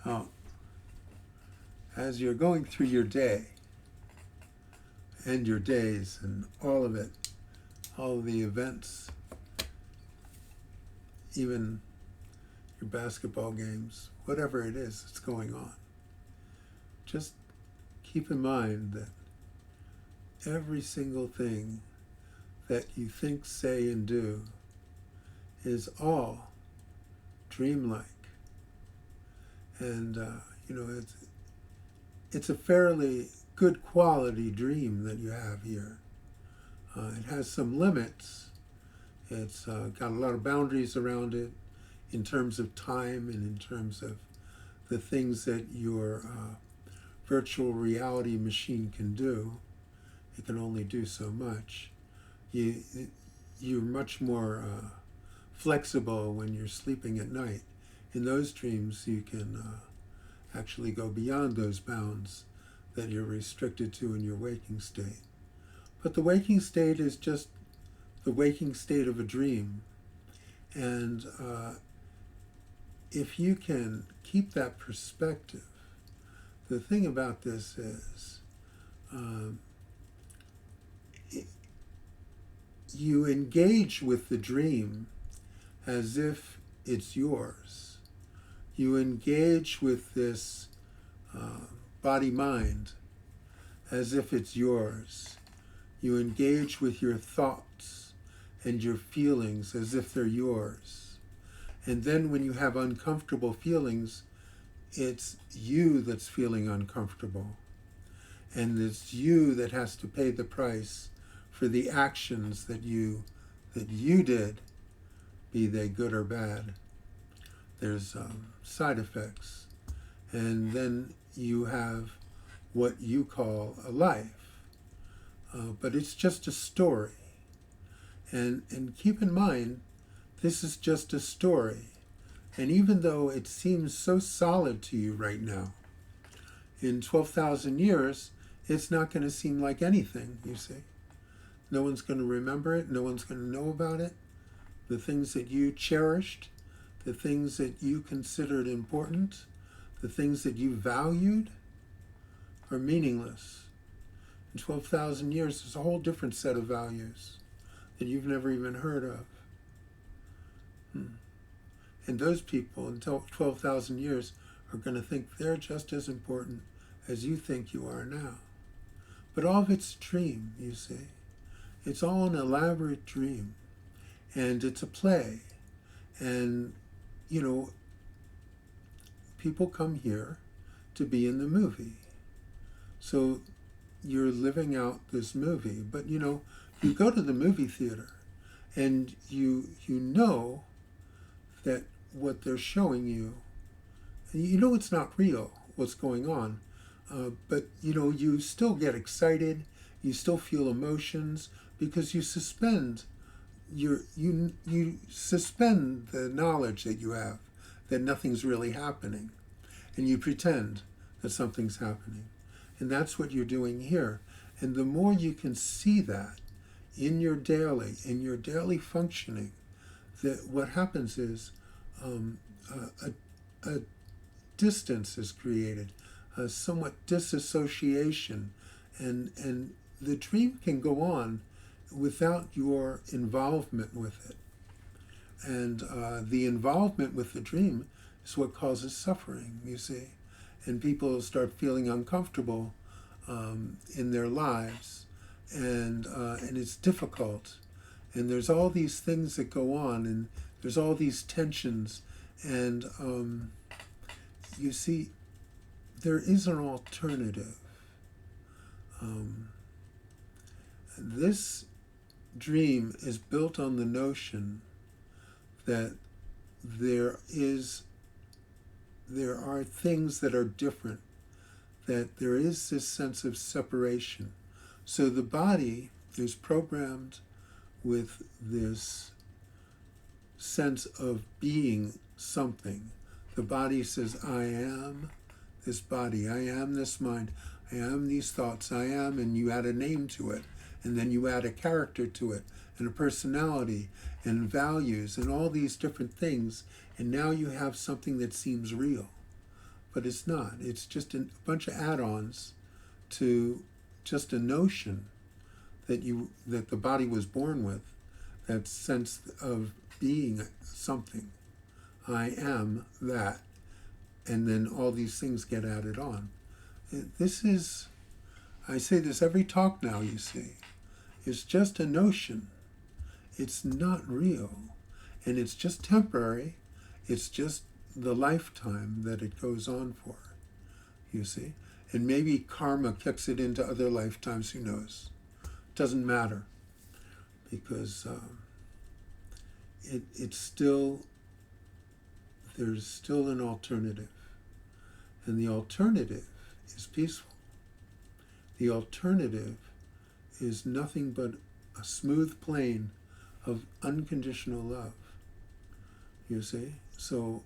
Uh, as you're going through your day and your days and all of it, all of the events, even your basketball games, whatever it is that's going on, just keep in mind that every single thing that you think, say, and do is all dreamlike. And, it's a fairly good quality dream that you have here. It has some limits. It's got a lot of boundaries around it in terms of time and in terms of the things that your virtual reality machine can do. It can only do so much. You're much more flexible when you're sleeping at night. In those dreams, you can actually go beyond those bounds that you're restricted to in your waking state. But the waking state is just the waking state of a dream. And if you can keep that perspective, the thing about this is you engage with the dream as if it's yours. You engage with this body-mind as if it's yours. You engage with your thoughts and your feelings as if they're yours. And then when you have uncomfortable feelings, it's you that's feeling uncomfortable. And it's you that has to pay the price for the actions that you did, be they good or bad. There's side effects. And then you have what you call a life. But it's just a story. And keep in mind, this is just a story. And even though it seems so solid to you right now, in 12,000 years, it's not going to seem like anything, you see. No one's going to remember it. No one's going to know about it. The things that you cherished, the things that you considered important, the things that you valued are meaningless. In 12,000 years, there's a whole different set of values that you've never even heard of. And those people, in 12,000 years, are going to think they're just as important as you think you are now. But all of it's a dream, you see. It's all an elaborate dream. And it's a play. And, people come here to be in the movie. So you're living out this movie. But, you go to the movie theater and you know that what they're showing you, it's not real, what's going on. But, you still get excited. You still feel emotions because you suspend you suspend the knowledge that you have that nothing's really happening, and you pretend that something's happening. And that's what you're doing here. And the more you can see that in your daily functioning, that what happens is a distance is created, a somewhat disassociation, and the dream can go on without your involvement with it. And the involvement with the dream is what causes suffering, you see. And people start feeling uncomfortable in their lives, and it's difficult. And there's all these things that go on, and there's all these tensions. And you see, there is an alternative. This dream is built on the notion that there are things that are different, that there is this sense of separation. So the body is programmed with this sense of being something. The body says, I am this body, I am this mind, I am these thoughts, I am, and you add a name to it. And then you add a character to it, and a personality, and values, and all these different things. And now you have something that seems real. but it's not. It's just a bunch of add-ons to just a notion that the body was born with, that sense of being something. I am that. And then all these things get added on. This is, I say this every talk now, you see, it's just a notion. It's not real. And it's just temporary. It's just the lifetime that it goes on for, you see. And maybe karma kicks it into other lifetimes, who knows. Doesn't matter, because it's still, there's still an alternative. And the alternative is peaceful. The alternative is nothing but a smooth plane of unconditional love, you see. So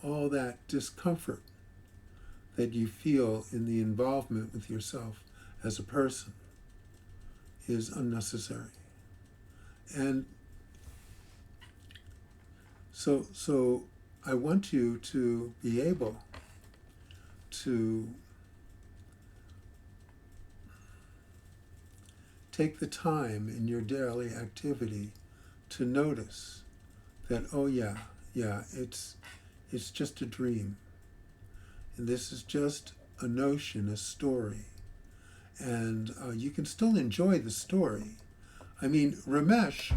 all that discomfort that you feel in the involvement with yourself as a person is unnecessary. And so I want you to be able to take the time in your daily activity to notice that, oh yeah, it's just a dream. And this is just a notion, a story. And you can still enjoy the story. I mean, Ramesh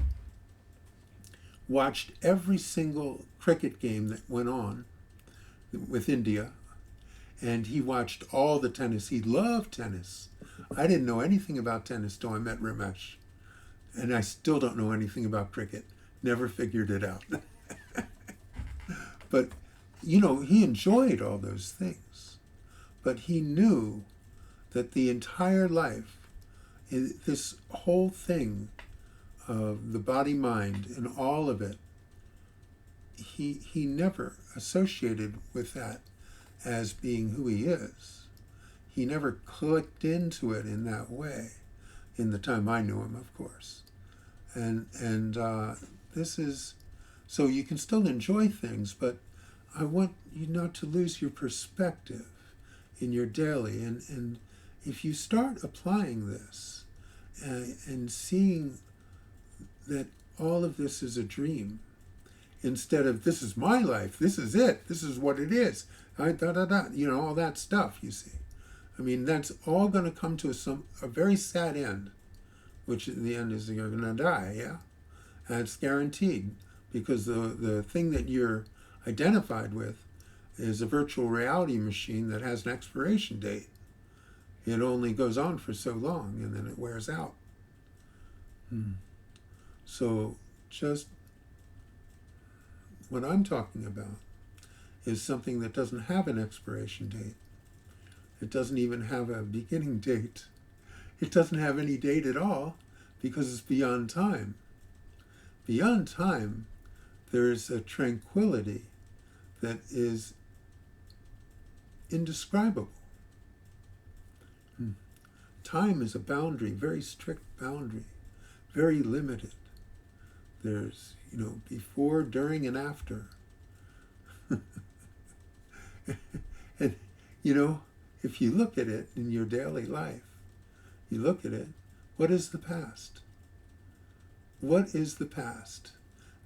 watched every single cricket game that went on with India, and he watched all the tennis. He loved tennis. I didn't know anything about tennis till I met Ramesh. And I still don't know anything about cricket. Never figured it out. But, you know, he enjoyed all those things. But he knew that the entire life, this whole thing of the body-mind and all of it, he never associated with that as being who he is. He never clicked into it in that way, in the time I knew him, of course. And this is, so you can still enjoy things, but I want you not to lose your perspective in your daily. And if you start applying this and seeing that all of this is a dream, instead of this is my life, this is it, this is what it is, you know, all that stuff, you see. I mean, that's all going to come to a very sad end, which in the end is you're going to die, yeah? And it's guaranteed, because the thing that you're identified with is a virtual reality machine that has an expiration date. It only goes on for so long, and then it wears out. So just what I'm talking about is something that doesn't have an expiration date. It doesn't even have a beginning date. It doesn't have any date at all, because it's beyond time. Beyond time, there is a tranquility that is indescribable. Time is a boundary, very strict boundary, very limited. There's, you know, before, during, and after. And, you know, if you look at it in your daily life, you look at it, what is the past? What is the past?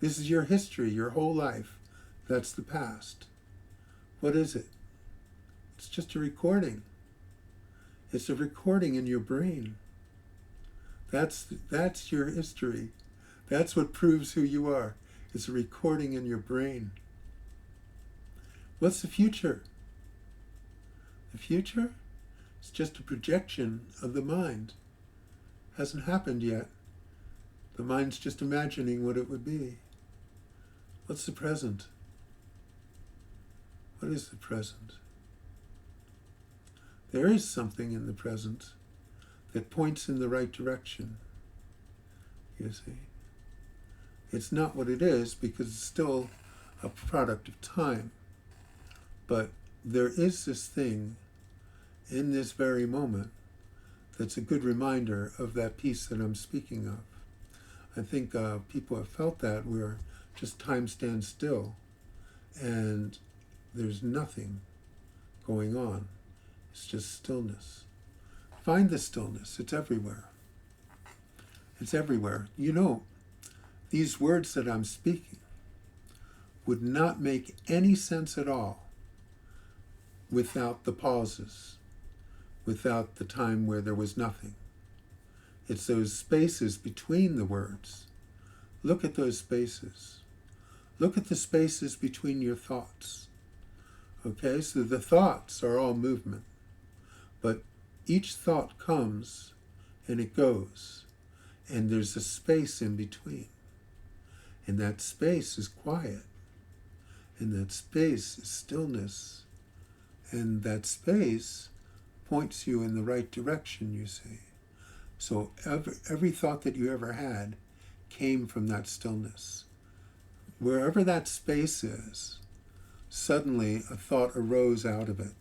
This is your history, your whole life. That's the past. What is it? It's just a recording. It's a recording in your brain. That's your history. That's what proves who you are. It's a recording in your brain. What's the future? The future is just a projection of the mind. Hasn't happened yet. The mind's just imagining what it would be. What's the present? What is the present? There is something in the present that points in the right direction, you see. It's not what it is, because it's still a product of time. But there is this thing in this very moment that's a good reminder of that peace that I'm speaking of. I think people have felt that, where just time stands still and there's nothing going on. It's just stillness. Find the stillness. It's everywhere. It's everywhere. You know, these words that I'm speaking would not make any sense at all without the pauses, without the time where there was nothing. It's those spaces between the words. Look at those spaces. Look at the spaces between your thoughts. Okay, so the thoughts are all movement, but each thought comes and it goes, and there's a space in between. And that space is quiet, and that space is stillness, and that space points you in the right direction, you see. So every thought that you ever had came from that stillness. Wherever that space is, suddenly a thought arose out of it.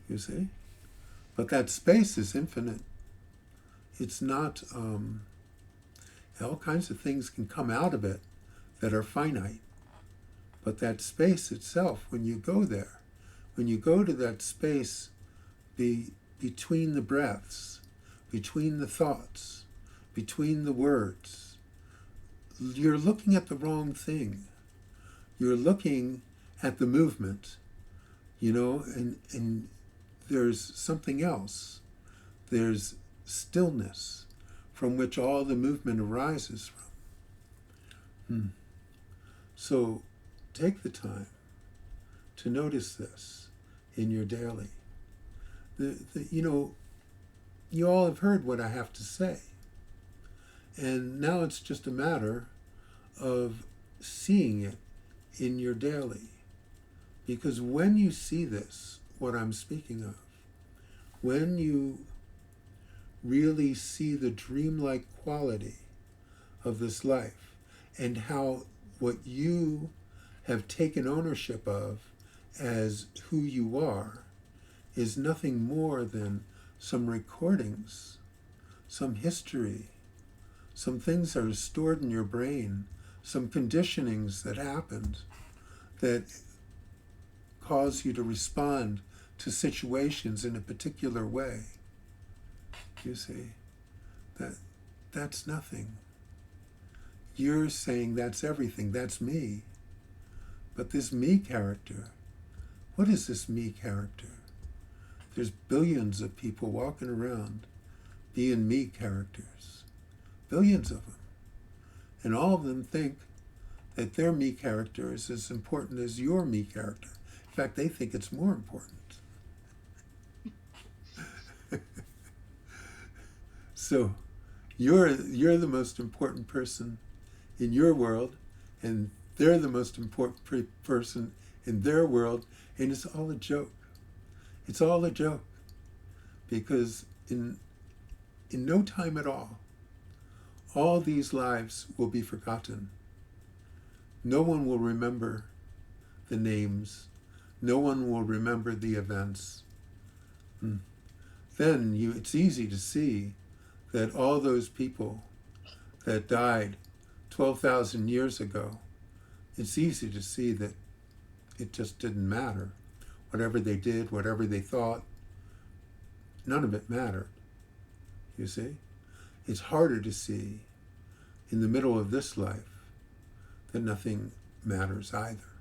You see? But that space is infinite. It's not, all kinds of things can come out of it that are finite. But that space itself, when you go there, when you go to that space between the breaths, between the thoughts, between the words, you're looking at the wrong thing. You're looking at the movement, you know, and there's something else. There's stillness from which all the movement arises from. So take the time to notice this in your daily. You know, you all have heard what I have to say. And now it's just a matter of seeing it in your daily. Because when you see this, what I'm speaking of, when you really see the dreamlike quality of this life and how what you have taken ownership of as who you are is nothing more than some recordings, some history, some things that are stored in your brain, some conditionings that happened that cause you to respond to situations in a particular way. You see, that's nothing. You're saying that's everything, that's me. But this me character, what is this me character? There's billions of people walking around being me characters. Billions of them. And all of them think that their me character is as important as your me character. In fact, they think it's more important. So you're the most important person in your world, and they're the most important person in their world, and it's all a joke. It's all a joke. Because in no time at all these lives will be forgotten. No one will remember the names. No one will remember the events. Then it's easy to see that all those people that died 12,000 years ago, it's easy to see that it just didn't matter. Whatever they did, whatever they thought, none of it mattered. You see? It's harder to see in the middle of this life that nothing matters either.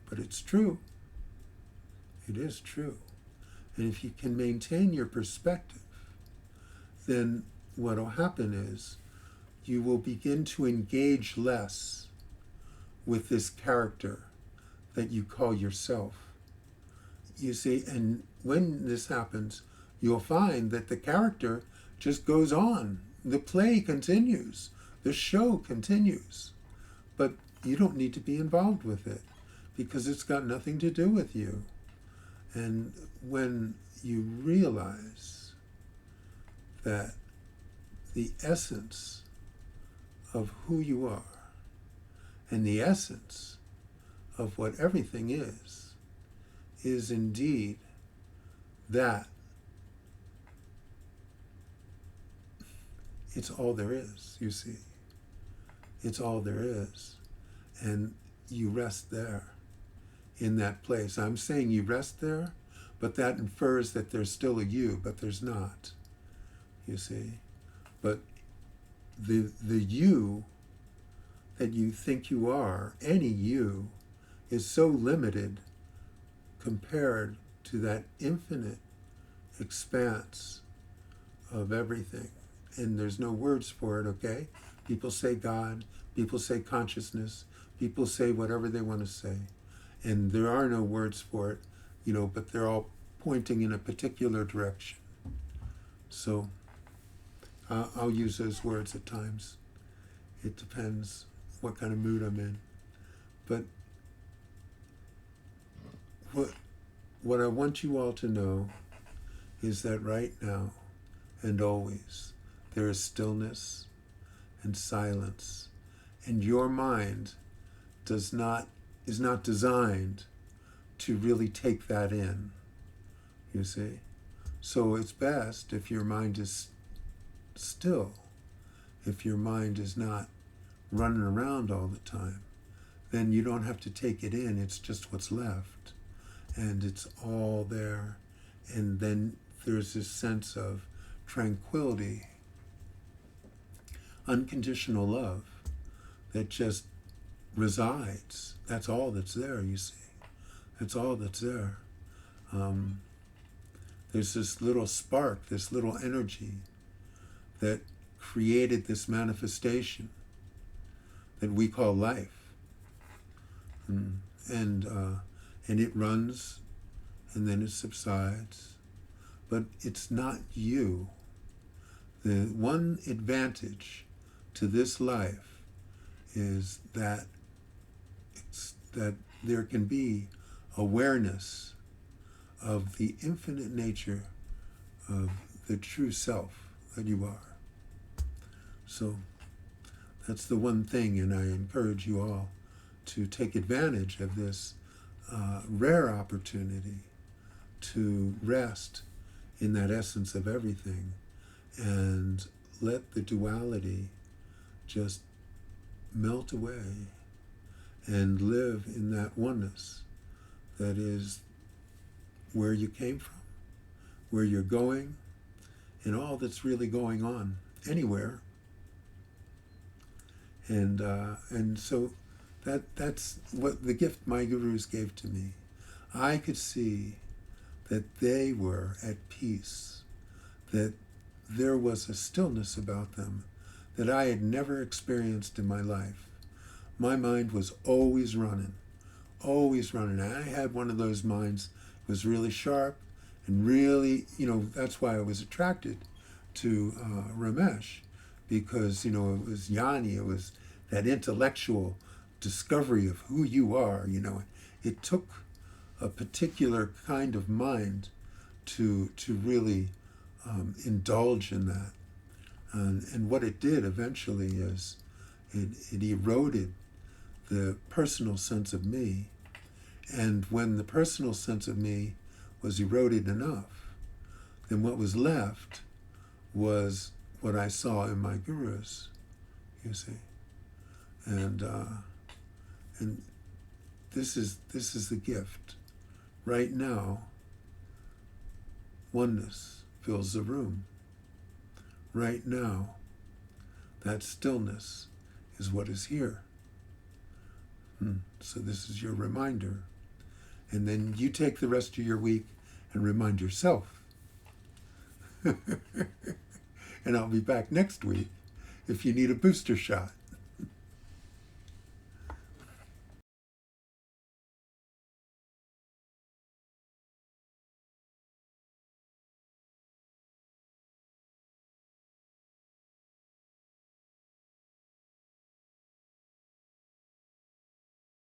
But it's true. It is true. And if you can maintain your perspective, then what will happen is you will begin to engage less with this character that you call yourself. You see, and when this happens, you'll find that the character just goes on. The play continues. The show continues. But you don't need to be involved with it because it's got nothing to do with you. And when you realize that the essence of who you are and the essence of what everything is indeed that it's all there is, you see. It's all there is. And you rest there in that place. I'm saying you rest there, but that infers that there's still a you, but there's not, you see. But the you that you think you are, any you, is so limited compared to that infinite expanse of everything. And there's no words for it, okay? People say God, people say consciousness, people say whatever they want to say. And there are no words for it, but they're all pointing in a particular direction. So I'll use those words at times. It depends what kind of mood I'm in. But what I want you all to know is that right now and always there is stillness and silence, and your mind is not designed to really take that in, you see. So it's best if your mind is still, if your mind is not running around all the time, then you don't have to take it in. It's just what's left, and it's all there. And then there's this sense of tranquility, unconditional love that just resides. That's all that's there, you see. That's all that's there. There's this little spark, this little energy that created this manifestation that we call life. And it runs, and then it subsides. But it's not you. The one advantage to this life is that there can be awareness of the infinite nature of the true self that you are. So that's the one thing, and I encourage you all to take advantage of this rare opportunity to rest in that essence of everything and let the duality just melt away and live in that oneness that is where you came from, where you're going, and all that's really going on anywhere. And so that's what the gift my gurus gave to me. I could see that they were at peace, that there was a stillness about them that I had never experienced in my life. My mind was always running. And I had one of those minds that was really sharp and really, that's why I was attracted to Ramesh, because, it was Yanni, it was that intellectual discovery of who you are, It took a particular kind of mind to really indulge in that. And what it did eventually is it eroded the personal sense of me. And when the personal sense of me was eroded enough, then what was left was what I saw in my gurus, you see. And this is the gift. Right now, oneness fills the room. Right now, that stillness is what is here. So this is your reminder. And then you take the rest of your week and remind yourself. And I'll be back next week if you need a booster shot.